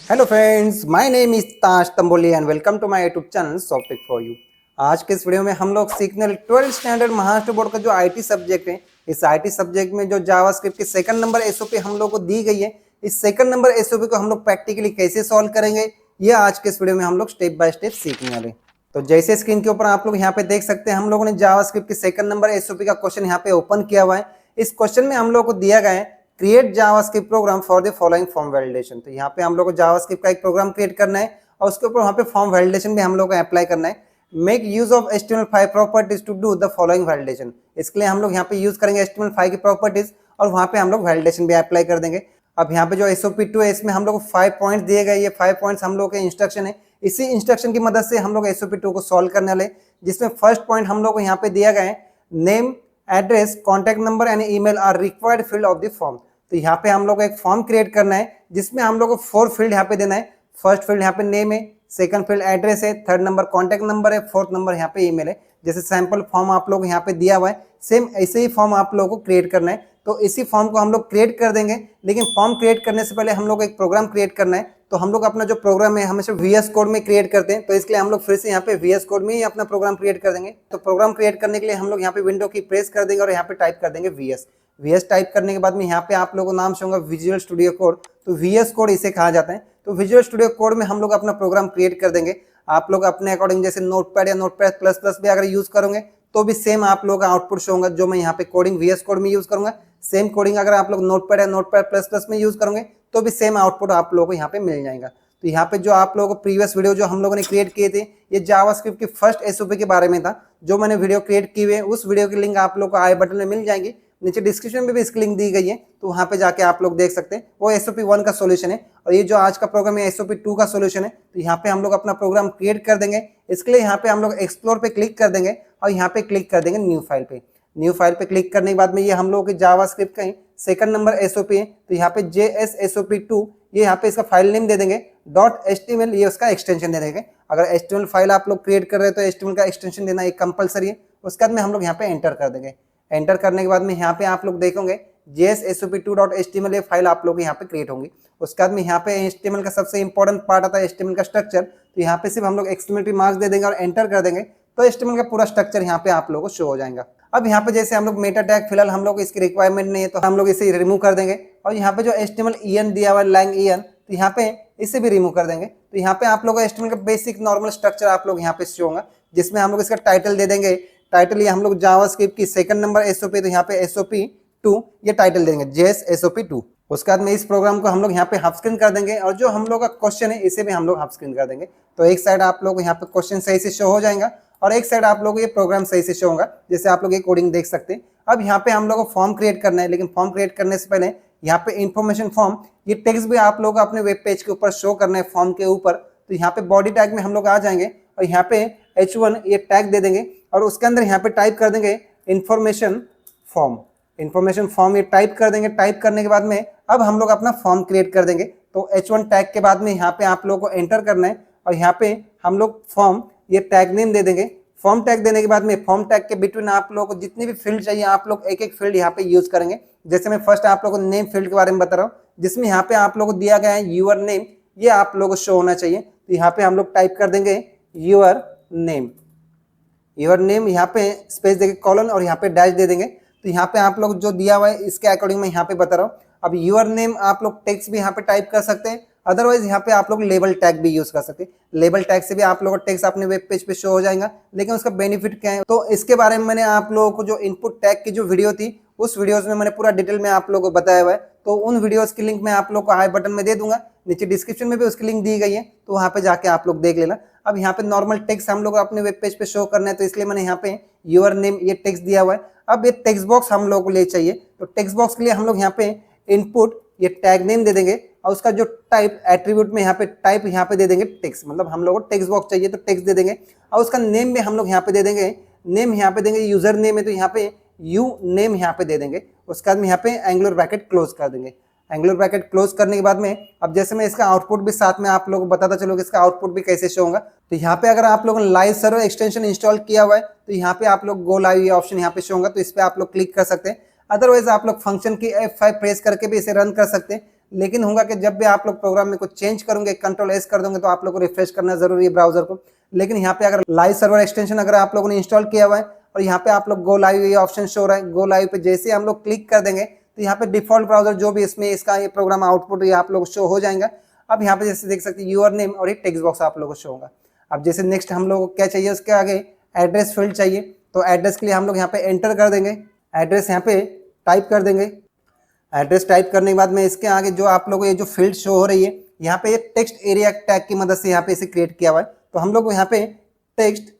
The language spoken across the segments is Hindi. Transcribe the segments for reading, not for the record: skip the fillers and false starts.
Hello friends, my name is Tash Tamboli and welcome to my YouTube channel Softtech for you. आज के इस वीडियो में हम लोग सीखने 12th स्टैंडर्ड महाराष्ट्र बोर्ड का जो आईटी सब्जेक्ट है, इस आईटी सब्जेक्ट में जो जावास्क्रिप्ट की सेकंड नंबर एसओपी हम लोग को दी गई है, इस सेकंड नंबर एसओपी को हम लोग प्रैक्टिकली कैसे सॉल्व करेंगे, ये आज के इस वीडियो में हम लोग स्टेप बाय स्टेप सीखने वाले। तो जैसे स्क्रीन के ऊपर आप लोग यहाँ पे देख सकते हैं, हम लोगों ने जावास्क्रिप्ट की सेकंड नंबर एसओपी का क्वेश्चन यहाँ पे ओपन किया हुआ है। इस क्वेश्चन में हम लोग को दिया गया है create JavaScript program for the following form validation. तो यहाँ पे हम लोग को जावास्क्रिप्ट का एक प्रोग्राम क्रिएट करना है और उसके ऊपर वहाँ पे फॉर्म वैलिडेशन भी हम लोग को अप्लाई करना है। Make use of HTML5 properties to do the following validation. इसके लिए हम लोग यहाँ पे यूज करेंगे HTML5 की प्रॉपर्टीज और वहाँ पे हम लोग वैलिडेशन भी अप्लाई कर देंगे। अब यहाँ पे जो SOP2 है, इसमें हम लोग को 5 पॉइंट दिए गए। ये 5 पॉइंट्स हम लोग के इंस्ट्रक्शन है। इसी इंस्ट्रक्शन की मदद से हम लोग SOP2 को सॉल्व करने वाले, जिसमें फर्स्ट पॉइंट हम लोग को यहाँ पे दिया गया है name, address, contact number and email are required field of the form. तो यहाँ पे हम लोग को एक फॉर्म क्रिएट करना है जिसमें हम लोग को 4 फील्ड यहाँ पे देना है। फर्स्ट फील्ड यहाँ पे नेम है, सेकंड फील्ड एड्रेस है, थर्ड नंबर कॉन्टैक्ट नंबर है, फोर्थ नंबर यहाँ पे ईमेल है। जैसे सैंपल फॉर्म आप लोग यहाँ पे दिया हुआ है, सेम ऐसे ही फॉर्म आप लोगों को क्रिएट करना है। तो इसी फॉर्म को हम लोग क्रिएट कर देंगे, लेकिन फॉर्म क्रिएट करने से पहले हम लोग एक प्रोग्राम क्रिएट करना है। तो हम लोग अपना जो प्रोग्राम है हमेशा VS कोड में क्रिएट करते हैं, तो इसके लिए हम लोग फिर से यहाँ पे VS कोड में ही अपना प्रोग्राम क्रिएट कर देंगे। तो प्रोग्राम क्रिएट करने के लिए हम लोग यहाँ पे विंडो की प्रेस कर देंगे और यहाँ पे टाइप कर देंगे VS टाइप करने के बाद में यहाँ पे आप लोगों को नाम से होगा विजुअल स्टूडियो कोड। तो VS कोड इसे कहा जाता है। तो विजुअल स्टूडियो कोड में हम लोग अपना प्रोग्राम क्रिएट कर देंगे। आप लोग अपने अकॉर्डिंग जैसे नोटपैड या नोटपैड प्लस प्लस भी अगर यूज करोगे तो भी सेम आप लोग का आउटपुट शो होगा। जो मैं यहाँ पे कोडिंग VS कोड में यूज करूंगा, सेम कोडिंग अगर आप लोग नोटपैड या नोटपैड प्लस प्लस में यूज करोगे तो भी सेम आउटपुट आप लोगों को यहाँ पे मिल जाएगा। तो यहाँ पे जो आप लोगों को प्रीवियस वीडियो जो हम लोगों ने क्रिएट किए थे, ये जावास्क्रिप्ट की फर्स्ट एसओपी के बारे में था। जो मैंने वीडियो क्रिएट की हुई है उस वीडियो की लिंक आप लोग को आई बटन में मिल जाएगी, नीचे डिस्क्रिप्शन में भी इसकी लिंक दी गई है। तो वहाँ पे जाके आप लोग देख सकते हैं, वो SOP1 का सोल्यूशन है और ये जो आज का प्रोग्राम है SOP2 का सोल्यूशन है। तो यहाँ पे हम लोग अपना प्रोग्राम क्रिएट कर देंगे। इसके लिए यहाँ पे हम लोग एक्सप्लोर पे क्लिक कर देंगे और यहाँ पे क्लिक कर देंगे न्यू फाइल पे। न्यू फाइल पे क्लिक करने के बाद में ये हम लोग के जावास्क्रिप्ट का सेकंड नंबर SOP है। तो यहाँ पे JSSOP2 ये यहाँ पे इसका फाइल नेम दे देंगे, .html ये उसका एक्सटेंशन दे देंगे। अगर HTML फाइल आप लोग क्रिएट कर रहे हैं तो HTML का एक्सटेंशन देना एक कंपलसरी है। उसके बाद में हम लोग यहाँ पे एंटर कर देंगे। एंटर करने के बाद में यहाँ पे आप लोग देखोगे JSSOP2.html ये फाइल आप लोग यहाँ पे क्रिएट होंगी। उसके बाद में यहाँ पे HTML का सबसे इंपॉर्टेंट पार्ट आता है HTML का स्ट्रक्चर। तो यहाँ पे सिर्फ हम लोग एक्सक्लेमेटरी मार्क्स दे देंगे और एंटर कर देंगे, तो HTML का पूरा स्ट्रक्चर यहाँ पे आप लोगों को शो हो जाएगा। अब यहाँ पे जैसे हम लोग मेटा टैग फिलहाल हम लोग इसकी रिक्वायरमेंट नहीं है, तो हम लोग इसे रिमूव कर देंगे। और यहाँ पे जो HTML EN दिया हुआ है lang EN, तो यहाँ पे इसे भी रिमूव कर देंगे। तो यहाँ पे आप लोग HTML का बेसिक नॉर्मल स्ट्रक्चर आप लोग यहाँ पे शो होगा, जिसमें हम लोग इसका टाइटल दे देंगे। टाइटल ये हम लोग जावास्क्रिप्ट की सेकंड नंबर SOP, तो यहाँ पे SOP2 ये टाइटल देंगे JSSOP2। उसके बाद में इस प्रोग्राम को हम लोग यहाँ पे हाफ स्क्रीन कर देंगे और जो हम लोग का क्वेश्चन है इसे भी हम लोग हाफ स्क्रीन कर देंगे। तो एक साइड आप लोग यहाँ पे क्वेश्चन सही से शो हो जाएगा और एक साइड आप लोग ये प्रोग्राम सही से शो होगा, जैसे आप लोग ये कोडिंग देख सकते हैं। अब यहाँ पे हम लोग को फॉर्म क्रिएट करना है, लेकिन फॉर्म क्रिएट करने से पहले यहाँ पे इन्फॉर्मेशन फॉर्म ये टेक्स्ट भी आप लोग अपने वेब पेज के ऊपर शो करना है फॉर्म के ऊपर। तो यहाँ पे बॉडी टैग में हम लोग आ जाएंगे और यहाँ पे H1 ये टैग दे देंगे और उसके अंदर यहाँ पे टाइप कर देंगे इन्फॉर्मेशन फॉर्म। इन्फॉर्मेशन फॉर्म ये टाइप कर देंगे। टाइप करने के बाद में अब हम लोग अपना फॉर्म क्रिएट कर देंगे। तो H1 टैग के बाद में यहाँ पे आप लोग को एंटर करना है और यहाँ पे हम लोग फॉर्म ये टैग नेम दे देंगे। फॉर्म टैग देने के बाद में फॉर्म टैग के बिटवीन आप लोगों को जितनी भी फील्ड चाहिए आप लोग एक एक फील्ड यहाँ पे यूज करेंगे। जैसे मैं फर्स्ट आप लोगों को नेम फील्ड के बारे में बता रहा हूँ, जिसमें यहाँ पे आप लोगों को दिया गया है यूर नेम, ये आप लोगों को शो होना चाहिए। तो यहाँ पे हम लोग टाइप कर देंगे यूर नेम। यूर नेम यहाँ पे स्पेस देंगे कॉलन और यहाँ पे डैश दे देंगे। तो यहाँ पे आप लोग जो दिया हुआ है इसके अकॉर्डिंग मैं यहाँ पे बता रहा हूँ। अब यूर नेम आप लोग टेक्स्ट भी यहाँ पे टाइप कर सकते हैं, अदरवाइज यहाँ पे आप लोग लेबल टैग भी यूज कर सकते हैं। लेबल टैग से भी आप लोगों का टेक्स्ट अपने वेब पेज पे शो हो जाएगा, लेकिन उसका बेनिफिट क्या है तो इसके बारे में मैंने आप लोगों को जो इनपुट टैग की जो वीडियो थी उस वीडियोस में मैंने पूरा डिटेल में आप लोगों को बताया हुआ है। तो उन वीडियोस की लिंक मैं आप लोग को आई बटन में दे दूंगा, नीचे डिस्क्रिप्शन में भी उसकी लिंक दी गई है, तो वहाँ पे जाके आप लोग देख लेना। अब यहाँ पे नॉर्मल टेक्स्ट हम लोग अपने वेब पेज पे शो करना है, तो इसलिए मैंने यहाँ पे यूर नेम ये टेक्स्ट दिया हुआ है। अब ये टेक्स्ट बॉक्स हम लोग को ले चाहिए, तो टेक्स्ट बॉक्स के लिए हम लोग यहाँ पे इनपुट ये टैग नेम दे देंगे और उसका जो टाइप एट्रीब्यूट में यहाँ पे टाइप यहाँ पे दे देंगे टेक्स्ट, मतलब हम लोग को टेक्स्ट बॉक्स चाहिए तो टेक्स्ट दे देंगे। और उसका नेम में हम लोग यहाँ पे दे देंगे, नेम यहाँ पे देंगे यूजर नेम है तो यहाँ पे यू नेम यहाँ पे दे देंगे। उसके बाद में यहाँ पे एंगुलर ब्रैकेट क्लोज कर देंगे। एंगुलर ब्रैकेट क्लोज करने के बाद में अब जैसे मैं इसका आउटपुट भी साथ में आप लोगों को बताता चलूँ कि इसका आउटपुट भी कैसे शो होगा। तो यहाँ पे अगर आप लोगों ने लाइव सर्वर एक्सटेंशन इंस्टॉल किया हुआ है तो यहाँ पे आप लोग गो लाइव ये ऑप्शन यहाँ पे शो होगा, तो इस पर आप लोग क्लिक कर सकते हैं। अदरवाइज आप लोग फंक्शन की F5 प्रेस करके भी इसे रन कर सकते हैं। लेकिन होगा कि जब भी आप लोग प्रोग्राम में कुछ चेंज करोगे, कंट्रोल एस कर दोगे, तो आप लोग को रिफ्रेश करना जरूरी है ब्राउजर को। लेकिन यहाँ पे अगर लाइव सर्वर एक्सटेंशन अगर आप लोगों ने इंस्टॉल किया हुआ है और यहाँ पे आप लोग गो लाइव ये ऑप्शन शो हो रहा है, गो लाइव पे जैसे हम लोग क्लिक कर देंगे तो यहाँ पे डिफॉल्ट ब्राउजर जो भी इसमें इसका ये प्रोग्राम आउटपुट ये आप लोग शो हो जाएगा। अब यहाँ पे जैसे देख सकते हैं यूर नेम और एक टेक्स्ट बॉक्स आप लोगों को शो होगा। अब जैसे नेक्स्ट हम लोग को क्या चाहिए, उसके आगे एड्रेस फील्ड चाहिए, तो एड्रेस के लिए हम लोग यहाँ पे एंटर कर देंगे, एड्रेस यहाँ पे टाइप कर देंगे। एड्रेस टाइप करने के बाद में इसके आगे जो आप लोगों को ये जो फील्ड शो हो रही है यहाँ पे ये टेक्स्ट एरिया टैग की मदद से यहाँ पे इसे क्रिएट किया हुआ है, तो हम लोग यहाँ पे टेक्स्ट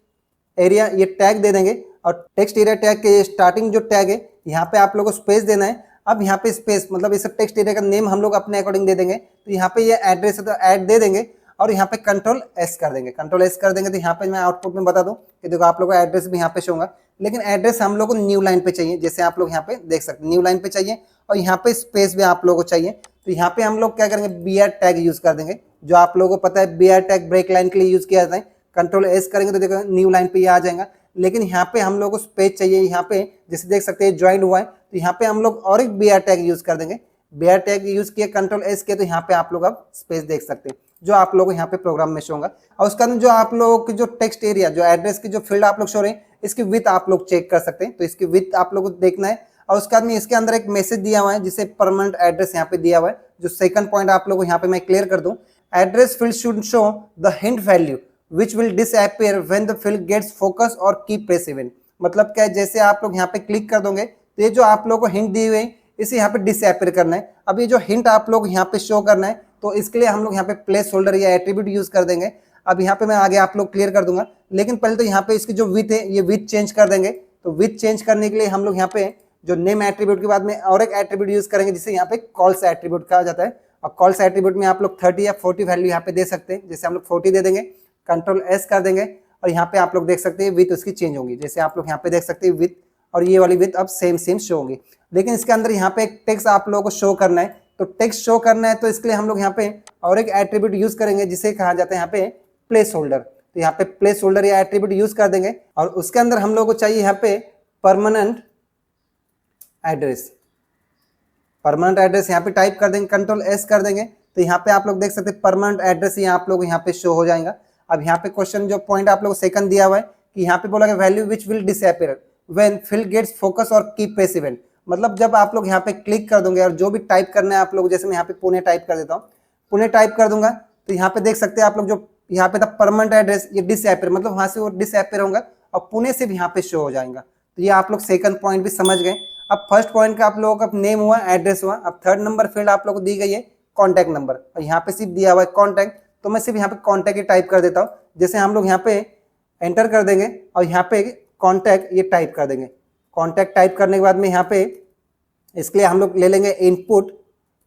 एरिया ये टैग दे देंगे और टेक्स्ट एरिया टैग के स्टार्टिंग जो टैग है यहाँ पे आप लोगों को स्पेस देना है। अब यहाँ पे स्पेस मतलब इस टेक्स्ट एरिया का नेम हम लोग अपने अकॉर्डिंग दे देंगे, तो यहाँ पे ये एड्रेस है तो ऐड दे देंगे और यहाँ पे कंट्रोल एस कर देंगे। कंट्रोल एस कर देंगे तो यहाँ पे मैं आउटपुट में बता दूं कि देखो आप लोगों का एड्रेस भी यहाँ पे शो होगा, लेकिन एड्रेस हम लोग को न्यू लाइन पे चाहिए, जैसे आप लोग यहाँ पे देख सकते हैं न्यू लाइन पे चाहिए और यहाँ पे स्पेस भी आप लोगों को चाहिए। तो यहाँ पे हम लोग क्या करेंगे, BR टैग यूज कर देंगे, जो आप लोगों को पता है BR टैग ब्रेक लाइन के लिए यूज किया जाता है। कंट्रोल एस करेंगे तो देखो न्यू लाइन पे ये आ जाएगा, लेकिन यहाँ पे हम लोग को स्पेस चाहिए। यहाँ पे जैसे देख सकते हैं ज्वाइन हुआ है, तो यहाँ पे हम लोग और एक BR टैग यूज कर देंगे। BR टैग यूज किया, कंट्रोल एस किया, तो यहाँ पे आप लोग अब स्पेस देख सकते हैं जो आप लोगों को यहाँ पे प्रोग्राम में शो होगा। और उसका जो आप लोगों की जो टेक्स्ट एरिया जो एड्रेस की जो फील्ड आप लोग शो रहे हैं इसकी विथ आप लोग चेक कर सकते हैं, तो इसकी विथ आप लोग को देखना है। और उसके बाद में इसके अंदर एक मैसेज दिया हुआ है जिसे परमानेंट एड्रेस यहाँ पे दिया हुआ है। जो सेकंड पॉइंट आप लोगों को यहाँ पे मैं क्लियर कर दूं, address field should show the hint value which will disappear when the field gets focus और की प्रेस इवन। मतलब क्या है, जैसे आप लोग यहाँ पे क्लिक कर दोगे तो ये जो आप लोग को हिंट दी हुई है इसे यहाँ पे डिसअपीयर करना है। अब ये जो हिंट आप लोग यहाँ पे शो करना है, तो इसके लिए हम लोग यहाँ पे प्लेस होल्डर या एट्रीब्यूट यूज कर देंगे। अब यहाँ पे मैं आगे आप लोग क्लियर कर दूंगा, लेकिन पहले तो यहाँ पे इसकी जो विथ है ये विथ चेंज कर देंगे। तो विथ चेंज करने के लिए हम लोग यहाँ पे जो नेम एट्रीब्यूट के बाद में और एक एट्रीब्यूट यूज करेंगे जिसे यहाँ पे कॉल्स एट्रीब्यूट कहा जाता है। और कॉल्स एट्रीब्यूट में आप लोग 30 या 40 वैल्यू यहाँ पे दे सकते हैं, जैसे हम लोग 40 दे देंगे, कंट्रोल एस कर देंगे और यहाँ पे आप लोग देख सकते हैं विथ उसकी चेंज होगी। जैसे आप लोग यहाँ पे देख सकते हैं विथ और ये वाली विथ अब सेम शो होगी, लेकिन इसके अंदर यहाँ पे एक टेक्स्ट आप लोगों को शो करना है। तो टेक्स्ट शो करना है तो इसके लिए हम लोग यहाँ पे और एक एट्रीब्यूट यूज करेंगे जिसे कहा जाता है यहाँ पे प्लेस होल्डर। तो यहाँ पे प्लेस होल्डर या एट्रीब्यूट यूज कर देंगे और उसके अंदर हम लोग को चाहिए यहाँ पे परमानेंट एड्रेस। परमानेंट एड्रेस यहाँ पे टाइप कर देंगे, कंट्रोल एस कर देंगे, तो यहाँ पे आप लोग देख सकते हैं परमानेंट एड्रेस आप लोग यहाँ पे शो हो जाएगा। अब यहाँ पे क्वेश्चन जो पॉइंट आप लोग सेकंड दिया हुआ है कि यहाँ पे बोला कि value which will disappear when field gets focus और की प्रेस इवेंट। मतलब जब आप लोग यहाँ पे क्लिक कर दोगे और जो भी टाइप करना है आप लोग, जैसे मैं यहाँ पे पुणे टाइप कर देता हूँ, पुणे टाइप कर दूंगा, तो यहाँ पे देख सकते हैं आप लोग जो यहाँ पे था परमानेंट एड्रेस ये डिसअपीयर, मतलब वहां से वो डिसअपीयर होगा और पुणे से भी यहाँ पे शो हो जाएगा। तो ये आप लोग सेकंड पॉइंट भी समझ गए। अब फर्स्ट पॉइंट का आप लोगों का नेम हुआ, एड्रेस हुआ। अब थर्ड नंबर फील्ड आप लोग को दी गई है कॉन्टैक्ट नंबर, और यहाँ पे सिर्फ दिया हुआ है कॉन्टैक्ट, तो मैं सिर्फ यहाँ पे कॉन्टैक्ट ही टाइप कर देता हूँ। जैसे हम लोग यहाँ पे एंटर कर देंगे और यहाँ पे कॉन्टैक्ट ये टाइप कर देंगे। कॉन्टैक्ट टाइप करने के बाद में यहाँ पे इसके लिए हम लोग ले लेंगे इनपुट,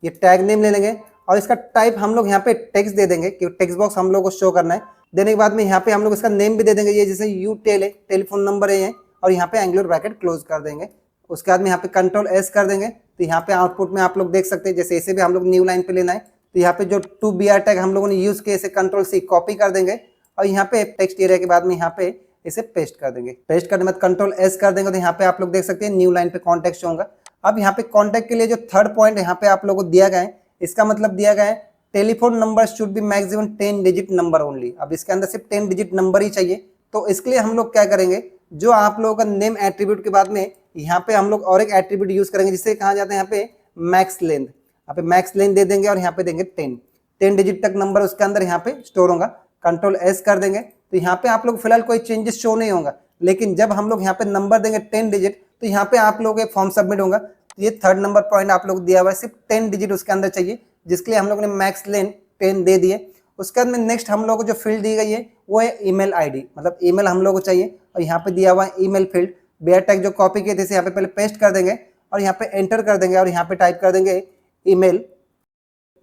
ये टैग नेम ले लेंगे और इसका टाइप हम लोग यहाँ पे टेक्स्ट दे देंगे कि टेक्स्ट बॉक्स हम लोग को शो करना है। देने के बाद में यहाँ पे हम लोग इसका नेम भी दे देंगे, ये जैसे यू टेल है, टेलीफोन नंबर है ये, और यहाँ पे एंगुलर ब्रैकेट क्लोज कर देंगे। उसके बाद में यहाँ पे कंट्रोल एस कर देंगे, तो यहाँ पे आउटपुट में आप लोग देख सकते हैं जैसे इसे भी हम लोग न्यू लाइन पे लेना है, तो यहाँ पे जो 2BR टैग हम लोगों ने यूज किया इसे कंट्रोल सी कॉपी कर देंगे और यहाँ पे टेक्स्ट एरिया के बाद में यहाँ पे इसे पेस्ट कर देंगे। पेस्ट करने के बाद कंट्रोल एस कर देंगे, तो यहाँ पे आप लोग देख सकते हैं न्यू लाइन पे कॉन्टैक्ट होगा। अब यहाँ पे कॉन्टैक्ट के लिए जो थर्ड पॉइंट यहाँ पे आप लोगों को दिया गया है, इसका मतलब दिया गया है telephone number should be maximum 10 digit number only. अब इसके अंदर सिर्फ 10 डिजिट नंबर ही चाहिए, तो इसके लिए हम लोग क्या करेंगे, जो आप लोगों का नेम एट्रीब्यूट के बाद में यहाँ पे हम लोग और एक एट्रीब्यूट यूज करेंगे जिसे कहा जाता है यहाँ पे मैक्स लेंथ। यहाँ पे मैक्स लेंथ दे देंगे और यहाँ पे देंगे 10 डिजिट तक नंबर उसके अंदर यहाँ पे स्टोर होगा। कंट्रोल एस कर देंगे, तो यहाँ पे आप लोग फिलहाल कोई चेंजेस शो नहीं होगा, लेकिन जब हम लोग यहाँ पे नंबर देंगे 10 डिजिट तो यहाँ पे आप लोग फॉर्म सबमिट होगा। तो ये थर्ड नंबर पॉइंट आप लोग दिया हुआ है, सिर्फ 10 डिजिट उसके अंदर चाहिए, जिसके लिए हम लोग ने मैक्स लेंथ 10 दे दिए। उसके बाद में नेक्स्ट हम लोग को जो फील्ड दी गई है वो है ईमेल आईडी, मतलब ईमेल हम लोग को चाहिए और यहाँ पे दिया हुआ है ईमेल फील्ड। BR टैग जो कॉपी किए थे इसे यहाँ पे पहले पेस्ट कर देंगे और यहाँ पे एंटर कर देंगे और यहाँ पे टाइप कर देंगे ईमेल,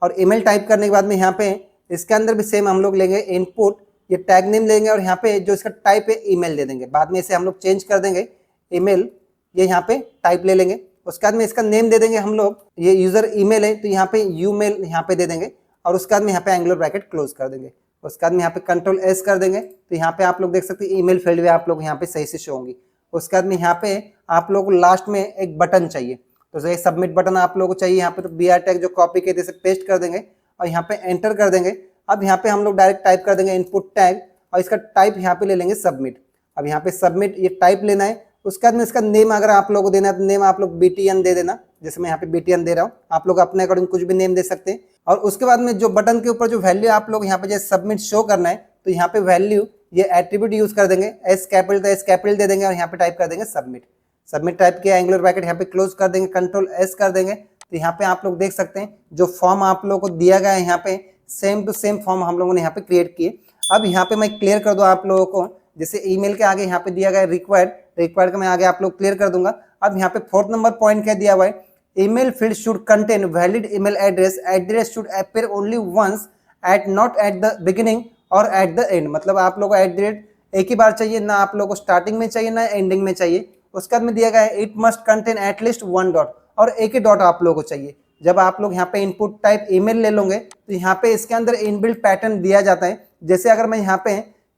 और ईमेल टाइप करने के बाद में यहाँ पे इसके अंदर भी सेम हम लोग लेंगे इनपुट, ये टैग नेम लेंगे और यहाँ पे जो इसका टाइप है ईमेल दे देंगे। बाद में इसे हम लोग चेंज कर देंगे ईमेल, ये यहाँ पे टाइप ले लेंगे। उसके बाद में इसका नेम दे देंगे हम लोग, ये यूजर ईमेल है तो यहाँ पे यूमेल यहाँ पे दे देंगे और उसके बाद में यहाँ पे एंगुलर ब्रैकेट क्लोज कर देंगे। उसके बाद में यहाँ पे कंट्रोल एस कर देंगे, तो यहाँ पे आप लोग देख सकते हैं ईमेल फील्ड में आप लोग यहाँ पे सही से शो होंगी। उसके बाद में यहाँ पे आप लोग को लास्ट में एक बटन चाहिए, तो ये सबमिट बटन आप लोगों को चाहिए यहाँ पे, तो BR टैग जो कॉपी किए थे इसे पेस्ट कर देंगे और यहाँ पे एंटर कर देंगे। अब यहाँ पे हम लोग डायरेक्ट टाइप कर देंगे इनपुट टैग और इसका टाइप यहाँ पे ले लेंगे सबमिट। अब यहाँ पे सबमिट ये टाइप लेना है। उसके बाद में इसका नेम अगर आप लोगों को देना है तो नेम आप लोग BTN दे देना, जैसे मैं यहाँ पे BTN दे रहा हूँ, आप लोग अपने अकॉर्डिंग कुछ भी नेम दे सकते हैं। और उसके बाद में जो बटन के ऊपर जो वैल्यू आप लोग यहाँ पे जैसे सबमिट शो करना है तो यहाँ पे वैल्यू ये एट्रीब्यूट यूज कर देंगे, एस कैपिटल दे देंगे और यहाँ पे टाइप कर देंगे सबमिट। सबमिट टाइप किया, एंगुलर ब्रैकेट यहाँ पे क्लोज कर देंगे, Ctrl+S कर देंगे। तो यहाँ पे आप लोग देख सकते हैं जो फॉर्म आप लोगों को दिया गया है यहाँ पे सेम टू सेम फॉर्म हम लोगों ने यहाँ पे क्रिएट किए। अब यहाँ पे मैं क्लियर कर दूं आप लोगों को, जैसे ईमेल के आगे यहाँ पे दिया गया रिक्वायर्ड का मैं आगे आप लोग क्लियर कर दूंगा। अब यहाँ पे 4th नंबर पॉइंट क्या दिया हुआ है, email field should contain valid email address should appear only once at not at the beginning और एट द एंड। मतलब आप लोगों को @ एक ही बार चाहिए, ना आप लोगों को स्टार्टिंग में चाहिए ना एंडिंग में चाहिए। उसके बाद में दिया गया है it must contain at least 1 dot, और एक ही डॉट आप लोगों को चाहिए। जब आप लोग यहाँ पे इनपुट टाइप ईमेल ले लोगे तो यहाँ पे इसके अंदर इनबिल्ट पैटर्न दिया जाता है। जैसे अगर मैं यहाँ पे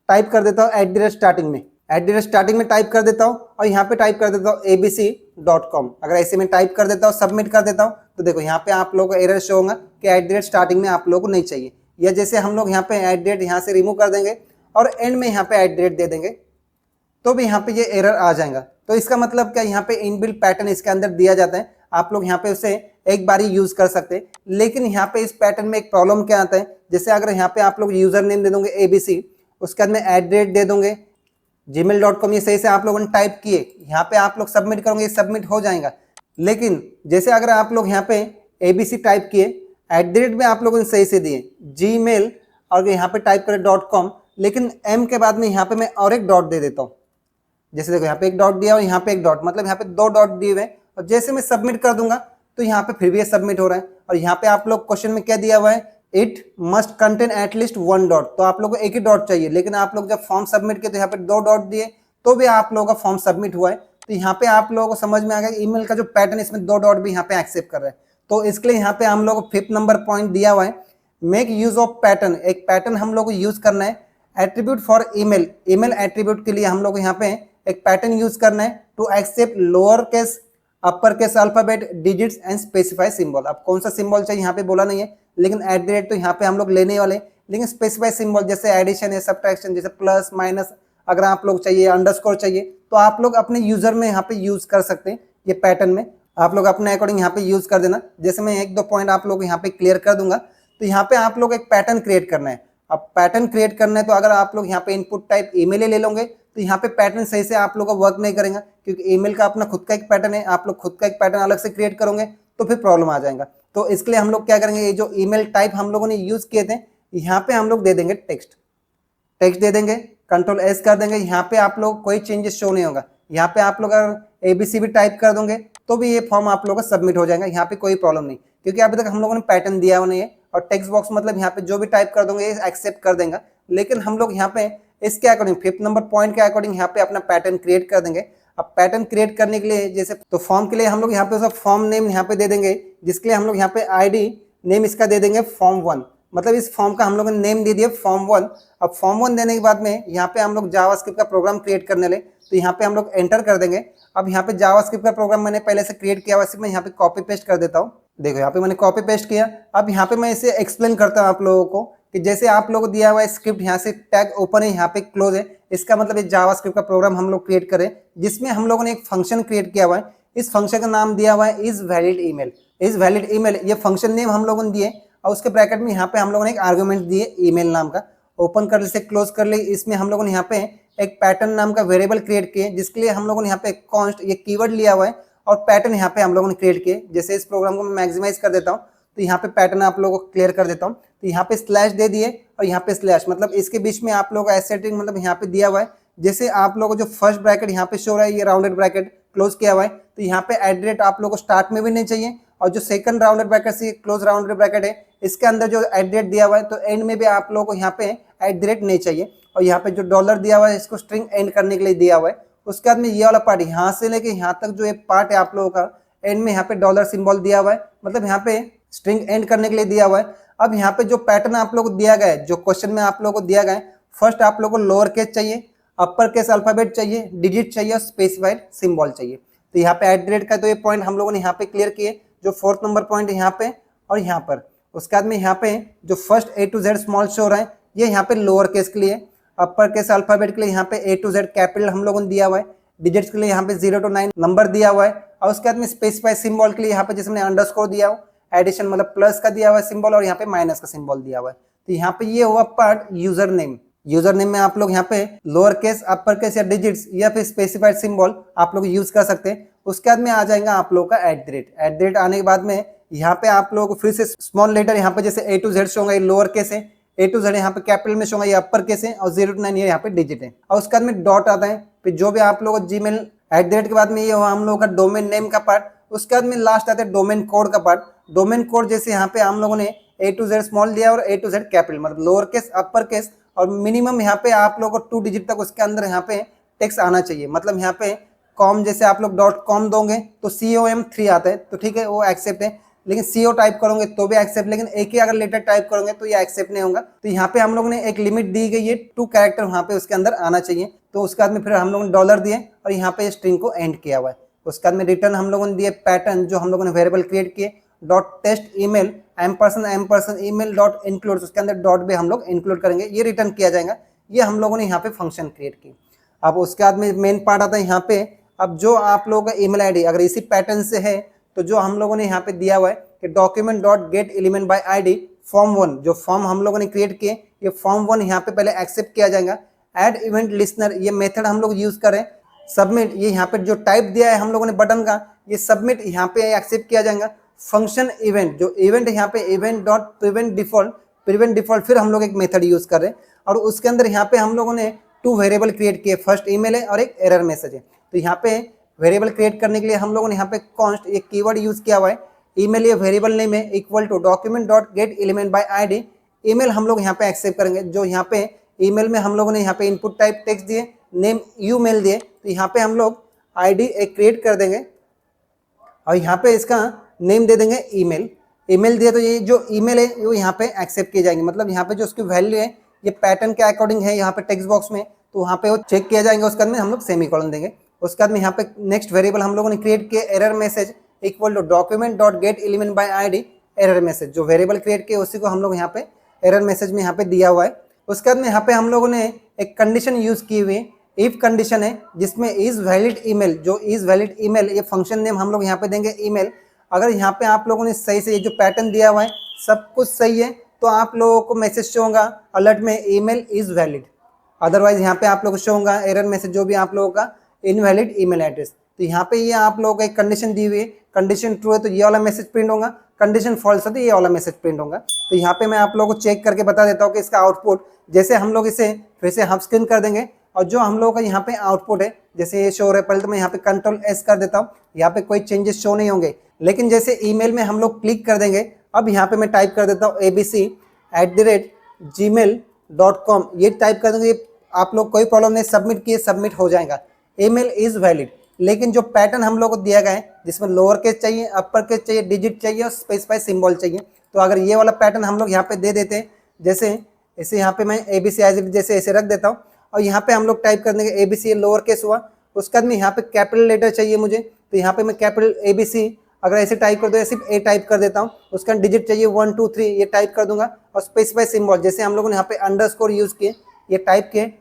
टाइप कर देता हूँ @ स्टार्टिंग में टाइप कर देता हूँ और यहाँ पे टाइप कर देता हूँ abc.com। अगर ऐसे में टाइप कर देता हूँ सबमिट कर देता हूँ तो देखो यहाँ पे आप लोगों को एरर शो होगा कि @ स्टार्टिंग में आप लोगों को नहीं चाहिए। या जैसे हम लोग यहाँ पे @ यहाँ से रिमूव कर देंगे और एंड में यहाँ पे @ दे देंगे तो भी यहाँ पे ये एरर आ जाएगा। तो इसका मतलब क्या, यहाँ पे इनबिल्ट पैटर्न इसके अंदर दिया जाता है, आप लोग यहाँ पे उसे एक बार ही यूज कर सकते हैं। लेकिन यहाँ पे इस पैटर्न में एक प्रॉब्लम क्या आता है, जैसे अगर यहाँ पे आप लोग यूजर नेम दे दोगे ABC, उसके बाद में @ दे दोगे gmail.com, ये सही से आप लोगों ने टाइप किए, यहाँ पे आप लोग सबमिट करोगे सबमिट हो जाएगा। लेकिन जैसे अगर आप लोग यहाँ पे ABC टाइप किए, @ में आप लोगों ने सही से दिए Gmail और यहाँ पे टाइप करें .com, लेकिन M के बाद में यहाँ पे मैं और एक डॉट दे देता हूँ। जैसे देखो यहाँ पे एक डॉट दिया और यहाँ पे एक डॉट, मतलब यहाँ पे 2 डॉट दिए हुए, और जैसे मैं सबमिट कर दूंगा तो यहाँ पे फिर भी ये सबमिट हो रहा है। और यहाँ पे आप लोग क्वेश्चन में क्या दिया हुआ है, it must contain at least 1 dot, तो आप लोग को एक ही डॉट चाहिए। लेकिन आप लोग जब फॉर्म सबमिट किए तो यहाँ पे 2 डॉट दिए तो भी आप लोगों का फॉर्म सबमिट हुआ है। तो यहाँ पे आप लोगों को समझ में आ गया ईमेल का जो पैटर्न, इसमें 2 डॉट भी यहाँ पे एक्सेप्ट कर रहा है। तो इसके लिए यहाँ पे हम लोग को 5th नंबर पॉइंट दिया हुआ है, मेक यूज ऑफ पैटर्न। एक पैटर्न हम लोग को यूज करना है। एट्रीब्यूट फॉर ईमेल एट्रीब्यूट के लिए हम लोग यहाँ पे एक पैटर्न यूज करना है to accept lower case, upper case alphabet, digits and specify symbol. अब कौन सा सिंबल चाहिए यहाँ पे बोला नहीं है, लेकिन @ तो यहाँ पे हम लोग लेने वाले, लेकिन स्पेसिफाई सिंबल जैसे एडिशन है, सब्ट्रैक्शन, जैसे प्लस माइनस अगर आप लोग चाहिए, अंडरस्कोर चाहिए, तो आप लोग अपने यूजर में यहाँ पे यूज कर सकते हैं। ये पैटर्न में आप लोग अपने अकॉर्डिंग यहाँ पे यूज कर देना। जैसे मैं 1-2 पॉइंट आप लोग यहाँ पे क्लियर कर दूंगा। तो यहाँ पे आप लोग एक पैटर्न क्रिएट करना है। अब पैटर्न क्रिएट करना है तो अगर आप लोग यहाँ पे इनपुट टाइप ईमेल ले लोगे तो यहाँ पे पैटर्न सही से आप लोग का वर्क नहीं करेगा, क्योंकि ईमेल का अपना खुद का एक पैटर्न है। आप लोग खुद का एक पैटर्न अलग से क्रिएट करोगे तो फिर प्रॉब्लम आ जाएगा। तो इसके लिए हम लोग क्या करेंगे, ये जो ईमेल टाइप हम लोगों ने यूज किए थे यहाँ पे हम लोग दे देंगे टेक्स्ट दे देंगे, Ctrl+S कर देंगे। यहाँ पे आप लोग कोई चेंजेस शो नहीं होगा। यहाँ पे आप लोग अगर ABC भी टाइप कर दोगे तो भी ये फॉर्म आप लोगों का सबमिट हो जाएगा। यहाँ पे कोई प्रॉब्लम नहीं, क्योंकि अभी तक हम लोगों ने पैटर्न दिया हुआ नहीं है। और टेक्स्ट बॉक्स मतलब यहाँ पे जो भी टाइप कर दोगे एक्सेप्ट कर देगा। लेकिन हम लोग यहाँ पे इसके अकॉर्डिंग 5th नंबर पॉइंट के अकॉर्डिंग यहाँ पे अपना पैटर्न क्रिएट कर देंगे। अब पैटर्न क्रिएट करने के लिए जैसे तो फॉर्म के लिए हम लोग यहाँ पे उसका फॉर्म नेम यहाँ पे दे देंगे, जिसके लिए हम लोग यहाँ पे ID नेम इसका दे देंगे form 1। मतलब इस फॉर्म का हम लोगों ने नेम दे दिया form 1। अब form 1 देने के बाद में यहाँ पे हम लोग जावास्क्रिप्ट का प्रोग्राम क्रिएट करने ले, तो यहाँ पे हम लोग एंटर कर देंगे। अब यहाँ पे जावास्क्रिप्ट का प्रोग्राम मैंने पहले से क्रिएट किया हुआ, सिर्फ मैं यहाँ पे कॉपी पेस्ट कर देता हूँ। देखो यहाँ पे मैंने कॉपी पेस्ट किया। अब यहाँ पे मैं इसे एक्सप्लेन करता हूँ आप लोगों को कि जैसे आप लोगों को दिया हुआ है स्क्रिप्ट, यहाँ से टैग ओपन है, यहाँ पे क्लोज है। इसका मतलब ये जावास्क्रिप्ट का प्रोग्राम हम लोग क्रिएट करें, जिसमें हम लोगों ने एक फंक्शन क्रिएट किया हुआ है। इस फंक्शन का नाम दिया हुआ है इज वैलिड ईमेल। ये फंक्शन नेम हम लोगों ने दिए और उसके ब्रैकेट में यहाँ पे हम लोगों ने एक आर्गुमेंट दिए ईमेल नाम का। ओपन कर ले, क्लोज कर ले। इसमें हम लोगों ने यहाँ पे एक पैटर्न नाम का वेरिएबल क्रिएट किए, जिसके लिए हम लोगों ने यहाँ पे कॉन्स्ट ये कीवर्ड लिया हुआ है और पैटर्न यहाँ पे हम लोगों ने क्रिएट किए। जैसे इस प्रोग्राम को मैं मैक्सिमाइज कर देता हूँ तो यहाँ पे पैटर्न आप लोगों को क्लियर कर देता हूँ। तो यहाँ पे स्लैश दे दिए और यहाँ पे स्लैश, मतलब इसके बीच में आप लोगों का एसेटिंग मतलब यहाँ पे दिया हुआ है। जैसे आप लोगों को जो फर्स्ट ब्रैकेट यहाँ पे शो रहा है ये राउंडेड ब्रैकेट क्लोज किया हुआ है, तो यहाँ पे @ आप लोगों को स्टार्ट में भी नहीं चाहिए। और जो सेकंड राउंडेड ब्रैकेट से क्लोज राउंडेड ब्रैकेट है इसके अंदर जो @ दिया हुआ है तो एंड में भी आप लोगों को यहाँ पे @ नहीं चाहिए। और यहाँ पे जो डॉलर दिया हुआ है इसको स्ट्रिंग एंड करने के लिए दिया हुआ है। उसके बाद में ये वाला पार्ट यहाँ से लेके यहाँ तक जो एक पार्ट है आप लोगों का एंड में यहाँ पे डॉलर सिंबल दिया हुआ है, मतलब यहाँ पे स्ट्रिंग एंड करने के लिए दिया हुआ है। अब यहाँ पे जो पैटर्न आप लोगों को दिया गया है, जो क्वेश्चन में आप लोगों को दिया गया है, फर्स्ट आप लोगों को लोअर केस चाहिए, अपर केस अल्फाबेट चाहिए, डिजिट चाहिए और स्पेसिफाइड सिंबल चाहिए। तो यहाँ पे @ का तो ये पॉइंट हम लोगों ने यहाँ पे क्लियर किए, जो 4th नंबर पॉइंट यहाँ पे और यहाँ पर। उसके बाद में यहाँ पे जो first A to Z small show रहा है, ये यहाँ पे लोअर केस के लिए, अपर केस अल्फाबेट के लिए यहाँ पे A to Z कैपिटल हम लोगों ने दिया हुआ है, डिजिट्स के लिए यहाँ पे 0 to 9 नंबर दिया हुआ है, और उसके बाद में स्पेसिफाई सिंबल के लिए यहाँ पे जैसे हमने अंडरस्कोर दिया हो, एडिशन मतलब प्लस का दिया हुआ है सिंबल, और यहाँ पे माइनस का सिंबल दिया हुआ है। तो यहाँ पे ये हुआ part user name. User name में आप लोग यहाँ पे लोअर केस, अपर केस या डिजिट्स या फिर स्पेसिफाइड सिंबल आप लोग यूज कर सकते हैं। उसके बाद में आ जाएगा आप लोग का @ आने के बाद में यहाँ पे आप लोग फिर से स्मॉल लेटर यहाँ पे जैसे A to Z शो होगा, ये लोअर केस है, A to Z यहाँ पे कैपिटल में शो होगा, ये अपर केस है, और 0 to 9 ये यहाँ पे डिजिट है, और उसके बाद में डॉट आता है। फिर जो भी आप लोग जीमेल @ के बाद में ये हुआ हम लोगों का डोमेन नेम का पार्ट। उसके बाद में लास्ट आता है डोमेन कोड का पार्ट। डोमेन कोड जैसे यहाँ पे हम लोगों ने A to Z स्मॉल दिया और A to Z कैपिटल, मतलब लोअर केस, अपर केस, और मिनिमम यहाँ पे आप लोगों को 2 डिजिट तक उसके अंदर यहाँ पे टेक्स्ट आना चाहिए। मतलब यहाँ पे कॉम जैसे आप लोग .com दोगे तो COM3 आता है, तो ठीक है वो एक्सेप्ट है, लेकिन CO टाइप करोगे तो भी एक्सेप्ट, लेकिन एक ही अगर लेटर टाइप करोगे तो ये एक्सेप्ट नहीं होगा। तो यहाँ पे हम लोग ने एक लिमिट दी गई है, 2 कैरेक्टर वहाँ पे उसके अंदर आना चाहिए। तो उसके बाद में फिर हम लोगों ने डॉलर दिए और यहाँ पे स्ट्रिंग को एंड किया हुआ है। उसके बाद में रिटर्न हम लोगों ने दिए पैटर्न, जो हम लोगों ने वेरिएबल क्रिएट किए, .टेस्ट ईमेल && email .include, उसके अंदर डॉट भी हम लोग इंक्लूड करेंगे, ये रिटर्न किया जाएगा। ये हम लोगों ने यहाँ पे फंक्शन क्रिएट की। अब उसके बाद में मेन पार्ट आता है यहाँ पे। अब जो आप लोगों का ईमेल आईडी अगर इसी पैटर्न से है, तो जो हम लोगों ने यहाँ पे दिया हुआ है कि document.getElementById फॉर्म 1, जो फॉर्म हम लोगों ने क्रिएट किए, ये फॉर्म 1 यहाँ पे पहले एक्सेप्ट किया जाएगा। ऐड इवेंट लिस्नर, ये मेथड हम लोग यूज करें। सबमिट, ये यहाँ पे जो टाइप दिया है हम लोगों ने बटन का, ये सबमिट यहाँ पे एक्सेप्ट किया जाएगा। फंक्शन इवेंट, जो इवेंट यहाँ पे इवेंट.प्रिवेंट डिफॉल्ट, फिर हम लोग एक मेथड यूज कर रहे हैं, और उसके अंदर यहाँ पे हम लोगों ने 2 वेरिएबल क्रिएट किए, फर्स्ट ईमेल है और एक एरर मैसेज है। तो यहाँ पे वेरिएबल क्रिएट करने के लिए हम लोगों ने यहाँ पे कॉन्स्ट एक कीवर्ड यूज किया हुआ है। ईमेल ये वेरिएबल नेम है, इक्वल टू document.getElementById, ईमेल हम लोग यहाँ पे एक्सेप्ट करेंगे। जो यहाँ पे ईमेल में हम लोगों ने यहाँ पे इनपुट टाइप टेक्स्ट दिए, नेम यूमेल दिए, तो यहाँ पे हम लोग आईडी एक क्रिएट कर देंगे और यहाँ पे इसका नेम दे देंगे ईमेल दिया, तो ये जो ईमेल है वो यहाँ पे एक्सेप्ट किए जाएंगे। मतलब यहाँ पे जो उसकी वैल्यू है ये पैटर्न के अकॉर्डिंग है यहाँ पे टेक्स्ट बॉक्स में, तो वहाँ पे वो चेक किया जाएंगे। उसके बाद में हम लोग सेमीकोलन देंगे। उसके बाद में यहाँ पे नेक्स्ट वेरिएबल हम लोगों ने क्रिएट किया error message, equal to document.getElementById error message, जो वेरिएबल क्रिएट किया उसी को हम लोग यहाँ पे एरर मैसेज में यहाँ पे दिया हुआ है। उसके बाद में यहाँ पे हम लोगों ने एक कंडीशन यूज की हुई है, इफ कंडीशन है, जिसमें इज वैलिड ईमेल, जो इज वैलिड ईमेल, ये फंक्शन नेम हम लोग यहाँ पे देंगे ईमेल। अगर यहाँ पे आप लोगों ने सही से ये जो पैटर्न दिया हुआ है सब कुछ सही है, तो आप लोगों को मैसेज शो होगा अलर्ट में ईमेल इज वैलिड। अदरवाइज यहाँ पे आप लोगों को शो होगा एरर मैसेज, जो भी आप लोगों का इनवैलिड ईमेल एड्रेस। तो यहाँ पे ये आप लोगों को एक कंडीशन दी हुई है, कंडीशन ट्रू है तो ये वाला मैसेज प्रिंट होगा, कंडीशन फॉल्स है तो ये वाला मैसेज प्रिंट होगा। तो यहाँ पे मैं आप लोगों को चेक करके बता देता हूँ कि इसका आउटपुट, जैसे हम लोग इसे फिर से हाफ स्क्रीन कर देंगे, और जो हम लोगों का यहाँ पे आउटपुट है जैसे ये शो हो रहा है, पहले तो मैं यहाँ पे Ctrl+S कर देता हूँ, यहाँ पे कोई चेंजेस शो नहीं होंगे। लेकिन जैसे ईमेल में हम लोग क्लिक कर देंगे, अब यहाँ पे मैं टाइप कर देता हूँ abc@gmail.com, ये टाइप कर देंगे, आप लोग कोई प्रॉब्लम नहीं, सबमिट किए सबमिट हो जाएगा, ईमेल इज वैलिड। लेकिन जो पैटर्न हम लोग को दिया गया है जिसमें लोअर केस चाहिए, अपर केस चाहिए, डिजिट चाहिए और स्पेसिफाई सिंबल चाहिए, तो अगर ये वाला पैटर्न हम लोग यहाँ पे दे देते हैं, जैसे इसे यहाँ पे मैं ABC जैसे ऐसे रख देता हूँ, और यहाँ पे हम लोग टाइप कर देंगे ABC लोअर केस हुआ। उसके बाद में यहाँ पे कैपिटल लेटर चाहिए मुझे, तो यहाँ पे मैं कैपिटल ABC अगर ऐसे टाइप कर दो, सिर्फ A टाइप कर देता हूँ। उसका डिजिट चाहिए 1 2 3, ये टाइप कर दूंगा, और स्पेसिफाई सिंबल जैसे हम लोगों ने यहाँ पे अंडरस्कोर यूज किए, ये टाइप किए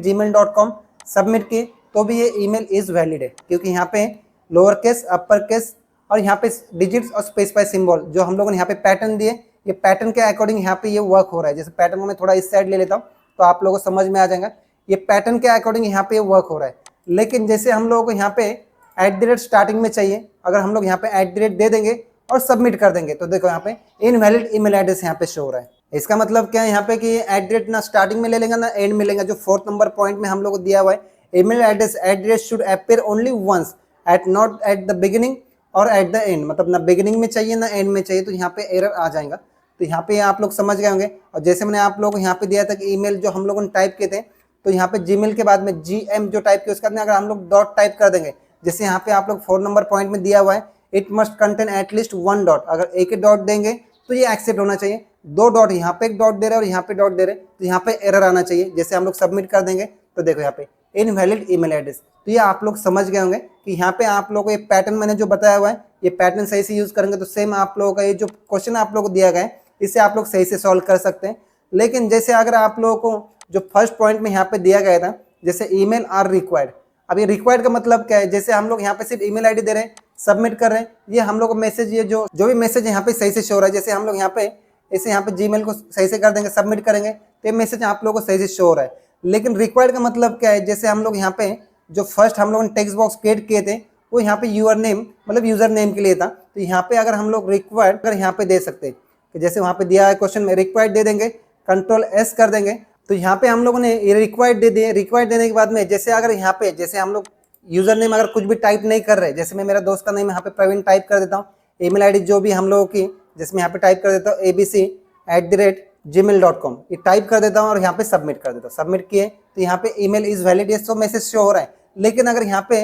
@gmail.com, सबमिट किए, तो भी ये ईमेल इज वैलिड है, क्योंकि यहाँ पे लोअर केस, अपर केस और यहाँ पे डिजिट्स और स्पेसिफाई सिंबल जो हम लोगों ने यहाँ पे पैटर्न दिए, ये पैटर्न के अकॉर्डिंग यहाँ पे ये वर्क हो रहा है। जैसे पैटर्न को मैं थोड़ा इस साइड ले लेता हूँ तो आप लोगों को समझ में आ जाएगा, ये पैटर्न के अकॉर्डिंग यहाँ पे वर्क हो रहा है। लेकिन जैसे हम लोगों को यहाँ पे @ स्टार्टिंग में चाहिए, अगर हम लोग यहाँ पे @ दे देंगे और सबमिट कर देंगे, तो देखो यहाँ पे इनवैलिड ईमेल एड्रेस यहाँ पे शो हो रहा है। इसका मतलब क्या है यहाँ पे कि @ ना स्टार्टिंग में ले लेगा ना एंड में लेगा। जो 4th नंबर पॉइंट में हम लोग को दिया हुआ है, email address should appear only once not at the beginning और एट द एंड, मतलब ना बिगिनिंग में चाहिए ना एंड में चाहिए, तो यहाँ पे एरर आ जाएगा। तो यहाँ पे आप लोग समझ गए होंगे। और जैसे मैंने आप लोगों को यहाँ पे दिया था कि ईमेल जो हम लोगों ने टाइप किए थे, तो यहाँ पे जीमेल के बाद में GM जो टाइप किया उसके बाद में अगर हम लोग डॉट टाइप कर देंगे, जैसे यहाँ पे आप लोग 4 नंबर पॉइंट में दिया हुआ है, it must contain at least 1 dot, अगर एक ही डॉट देंगे तो ये एक्सेप्ट होना चाहिए। 2 डॉट, यहाँ पे एक डॉट दे रहे हैं और यहाँ पे डॉट दे रहे हैं, तो यहाँ पे एरर आना चाहिए। जैसे हम लोग सबमिट कर देंगे तो देखो यहाँ पे इनवैलिड ईमेल एड्रेस। तो ये आप लोग समझ गए होंगे कि यहाँ पे आप लोगों को ये पैटर्न मैंने जो बताया हुआ है, ये पैटर्न सही से यूज करेंगे तो सेम आप लोगों का ये जो क्वेश्चन आप लोगों को दिया गया है इसे आप लोग सही से सॉल्व कर सकते हैं। लेकिन जैसे अगर आप लोगों को जो फर्स्ट पॉइंट में यहाँ पे दिया गया था, जैसे ईमेल आर रिक्वायर्ड, अब ये रिक्वायर्ड का मतलब क्या है, जैसे हम लोग यहाँ पे सिर्फ ईमेल आईडी दे रहे हैं, सबमिट कर रहे हैं, ये हम लोग को मैसेज, ये जो भी मैसेज यहाँ पे सही से शो हो रहा है, जैसे हम लोग यहाँ पे इसे यहाँ पे जीमेल को सही से कर देंगे, सबमिट करेंगे तो ये मैसेज आप लोगों को सही से शो हो रहा है। लेकिन रिक्वायर्ड का मतलब क्या है, जैसे हम लोग यहाँ पे जो फर्स्ट हम लोगों ने टेक्स्ट बॉक्स क्रिएट किए थे वो यहाँ पे यूर नेम मतलब यूजर नेम के लिए था, तो यहाँ पे अगर हम लोग रिक्वायर्ड अगर यहाँ पे दे सकते हैं कि जैसे वहाँ पे दिया है क्वेश्चन में रिक्वायर्ड दे देंगे, कंट्रोल एस कर देंगे, तो यहाँ पे हम लोगों ने ये रिक्वायर्ड दे दिए। रिक्वायर्ड देने के बाद में जैसे अगर यहाँ पे जैसे हम लोग यूजर नेम अगर कुछ भी टाइप नहीं कर रहे, जैसे मैं मेरा दोस्त का नेम यहाँ पे प्रवीण टाइप कर देता हूँ, ईमेल आईडी जो भी हम लोगों की जिसमें यहाँ पे टाइप कर देता हूँ abc@gmail.com, ये टाइप कर देता हूँ और यहाँ पे सबमिट कर देता हूँ। सबमिट किए तो यहाँ पे ईमेल इज वैलिड, ये सो मैसेज शो हो रहा है। लेकिन अगर यहाँ पे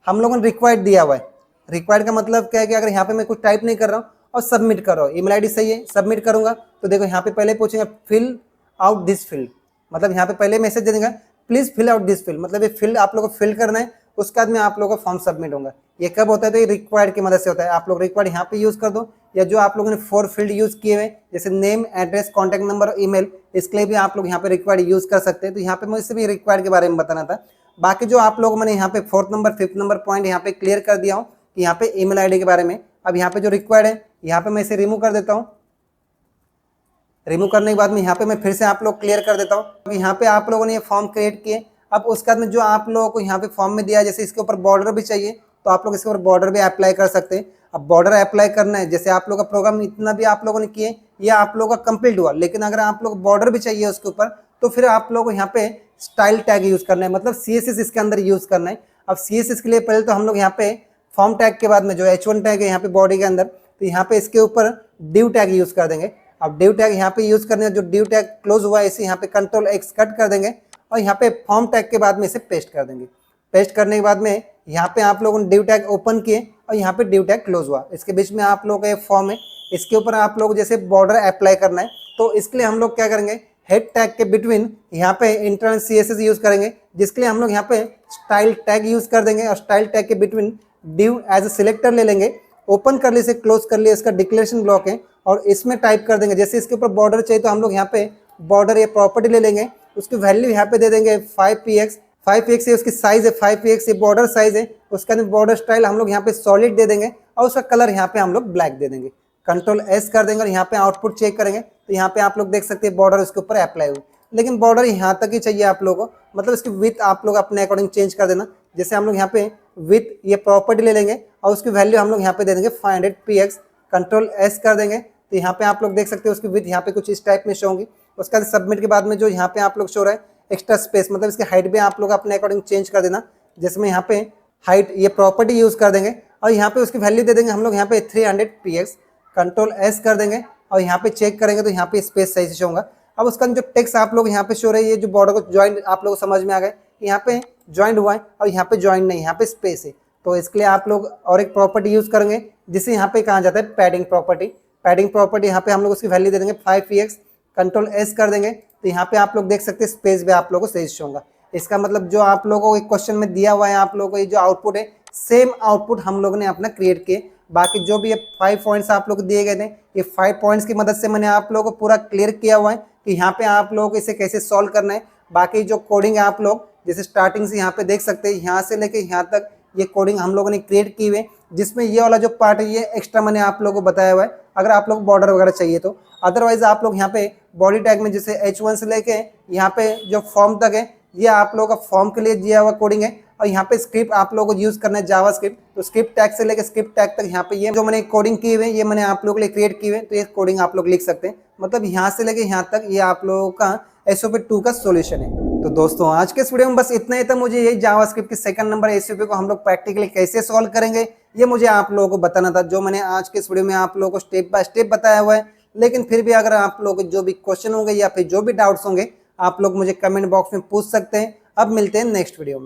हम लोगों ने रिक्वायर्ड दिया हुआ है, रिक्वायर्ड का मतलब क्या है कि अगर यहाँ पे मैं कुछ टाइप नहीं कर रहा हूँ और सबमिट कर रहा हूँ, ईमेल आईडी सही है, सबमिट करूंगा तो देखो यहाँ पे पहले पूछेंगे फिल आउट दिस फील्ड, मतलब यहाँ पे पहले मैसेज दे देंगे please fill out this field, मतलब ये फील्ड आप लोगों को फिल करना है, उसके बाद में आप लोगों का फॉर्म सबमिट होगा। ये कब होता है, तो ये रिक्वायर्ड की मदद से होता है। आप लोग रिक्वायर्ड यहाँ पे यूज कर दो, या जो आप लोगों ने 4 फील्ड यूज किए हुए जैसे नेम, एड्रेस, कॉन्टैक्ट नंबर और ईमेल, इसके लिए भी आप लोग यहाँ पे रिक्वायर्ड यूज कर सकते हैं। तो यहाँ पे मुझसे भी रिक्वायर्ड के बारे में बताना था। बाकी जो आप लोग मैंने यहाँ पे 4th number 5th number point यहाँ पे क्लियर कर दिया हूँ कि यहाँ पे ईमेल आईडी के बारे में। अब यहाँ पे जो रिक्वायर्ड है यहाँ पे मैं इसे रिमूव कर देता हूँ। रिमूव करने के बाद में यहाँ पे मैं फिर से आप लोग क्लियर कर देता हूँ। यहाँ पे आप लोगों ने ये फॉर्म क्रिएट किए। अब उसके बाद में जो आप लोगों को यहाँ पे फॉर्म में दिया है, जैसे इसके ऊपर बॉर्डर भी चाहिए तो आप लोग इसके ऊपर बॉर्डर भी अप्लाई कर सकते हैं। अब बॉर्डर अप्लाई करना है, जैसे आप लोग का प्रोग्राम इतना भी आप लोगों ने किए ये आप लोगों का कंप्लीट हुआ, लेकिन अगर आप लोग बॉर्डर भी चाहिए उसके ऊपर तो फिर आप लोग यहाँ पे स्टाइल टैग यूज करना है, मतलब CSS इसके अंदर यूज करना है। अब CSS के लिए पहले तो हम लोग यहाँ पे फॉर्म टैग के बाद में जो H1 टैग है यहाँ पे बॉडी के अंदर, तो यहाँ पे इसके ऊपर div टैग यूज कर देंगे। अब div टैग यहाँ पे यूज करने, जो div टैग क्लोज हुआ है इसे यहाँ पे कंट्रोल X कट कर देंगे और यहाँ पे फॉर्म टैग के बाद में इसे पेस्ट कर देंगे। पेस्ट करने के बाद में यहाँ पे आप लोगों ने div टैग ओपन किए और यहाँ पे div टैग क्लोज हुआ। इसके बीच में आप लोगों का ये फॉर्म है, इसके ऊपर आप लोग जैसे बॉर्डर अप्लाई करना है तो इसके लिए हम लोग क्या करेंगे, हेड टैग के बिटवीन यहाँ पे इंटरनल CSS यूज करेंगे, जिसके लिए हम लोग यहाँ पे स्टाइल टैग यूज कर देंगे और स्टाइल टैग के between div as a selector ले लेंगे, ओपन कर लिए, इसे क्लोज कर लिए, इसका डिक्लेरेशन ब्लॉक है और इसमें टाइप कर देंगे। जैसे इसके ऊपर बॉर्डर चाहिए तो हम लोग यहाँ पे बॉर्डर ये प्रॉपर्टी ले लेंगे, उसकी वैल्यू यहाँ पे दे देंगे 5px। 5px है उसकी साइज है 5px, ये बॉर्डर साइज है। उसके अंदर बॉर्डर स्टाइल हम लोग यहाँ पे सॉलिड दे देंगे और उसका कलर यहाँ पे हम लोग ब्लैक दे देंगे। कंट्रोल S कर देंगे और यहाँ पे आउटपुट चेक करेंगे तो यहाँ पे आप लोग देख सकते हैं बॉर्डर उसके ऊपर अप्लाई हुई। लेकिन बॉर्डर यहाँ तक ही चाहिए आप लोगों को, मतलब इसकी विथ आप लोग अपने अकॉर्डिंग चेंज कर देना। जैसे हम लोग यहाँ पे विथ ये प्रॉपर्टी ले लेंगे और उसकी वैल्यू हम लोग यहाँ पे दे देंगे 500px। कंट्रोल S कर देंगे तो यहाँ पे आप लोग देख सकते हैं उसकी विथ यहाँ पे कुछ इस टाइप में शो होंगी। उसके बाद सबमिट के बाद में जो यहाँ पे आप लोग शो रहा है एक्स्ट्रा स्पेस, मतलब इसके हाइट भी आप लोग अपने अकॉर्डिंग चेंज कर देना। जैसे मैं यहाँ पे हाइट ये प्रॉपर्टी यूज कर देंगे और यहाँ पे उसकी वैल्यू दे देंगे हम लोग यहाँ पे 300px। कंट्रोल S कर देंगे और यहाँ पे चेक करेंगे तो यहाँ पे स्पेस सही से शो होगा। अब उसका जो टेक्स्ट आप लोग यहाँ पे शो रही है, ये जो बॉर्डर को ज्वाइंट आप लोग समझ में आ गए, यहाँ पे ज्वाइंट हुआ है और यहाँ पे ज्वाइंट नहीं, यहाँ पे स्पेस है। तो इसके लिए आप लोग और एक प्रॉपर्टी यूज करेंगे जिसे यहाँ पे कहा जाता है पैडिंग प्रॉपर्टी। पैडिंग प्रॉपर्टी यहाँ पे हम लोग उसकी वैल्यू दे देंगे 5px। कंट्रोल S कर देंगे तो यहाँ पे आप लोग देख सकते हैं स्पेस भी आप लोगों को सही शो होगा। इसका मतलब जो आप लोगों को एक क्वेश्चन में दिया हुआ है आप लोगों को ये जो आउटपुट है सेम आउटपुट हम लोग ने अपना क्रिएट किए। बाकी जो भी ये 5 पॉइंट्स आप लोग दिए गए थे, ये 5 पॉइंट्स की मदद से मैंने आप लोगों को पूरा क्लियर किया हुआ है कि यहाँ पे आप लोगों को इसे कैसे सॉल्व करना है। बाकी जो कोडिंग है आप लोग जैसे स्टार्टिंग से यहाँ पे देख सकते हैं, यहाँ से लेके यहाँ तक ये कोडिंग हम लोगों ने क्रिएट की हुई है, जिसमें ये वाला जो पार्ट है ये एक्स्ट्रा मैंने आप लोगों को बताया हुआ है। अगर आप लोग बॉर्डर वगैरह चाहिए तो अदरवाइज आप लोग यहाँ पे बॉडी टैग में जैसे H1 से लेके यहाँ पे जो फॉर्म तक है ये आप लोगों का फॉर्म के लिए दिया हुआ कोडिंग है। और यहाँ पे स्क्रिप्ट आप लोगों को यूज करना है जावा स्क्रिप्ट, तो स्क्रिप्ट टैग से लेकर स्क्रिप्ट टैग तक यहाँ पे ये जो मैंने कोडिंग की हुई है ये मैंने आप लोगों के लिए क्रिएट की हुई है। तो ये कोडिंग आप लोग लिख सकते हैं, मतलब यहाँ से लेके यहाँ तक ये आप लोगों का SOP2 का सोल्यूशन है। तो दोस्तों आज के इस वीडियो में बस इतना ही था। मुझे यही जावास्क्रिप्ट के 2nd नंबर SOP को हम लोग प्रैक्टिकली कैसे सॉल्व करेंगे ये मुझे आप लोगों को बताना था, जो मैंने आज के इस वीडियो में आप लोगों को स्टेप बाय स्टेप बताया हुआ है। लेकिन फिर भी अगर आप लोगों को जो भी क्वेश्चन होंगे या फिर जो भी डाउट्स होंगे आप लोग मुझे कमेंट बॉक्स में पूछ सकते हैं। अब मिलते हैं नेक्स्ट वीडियो में।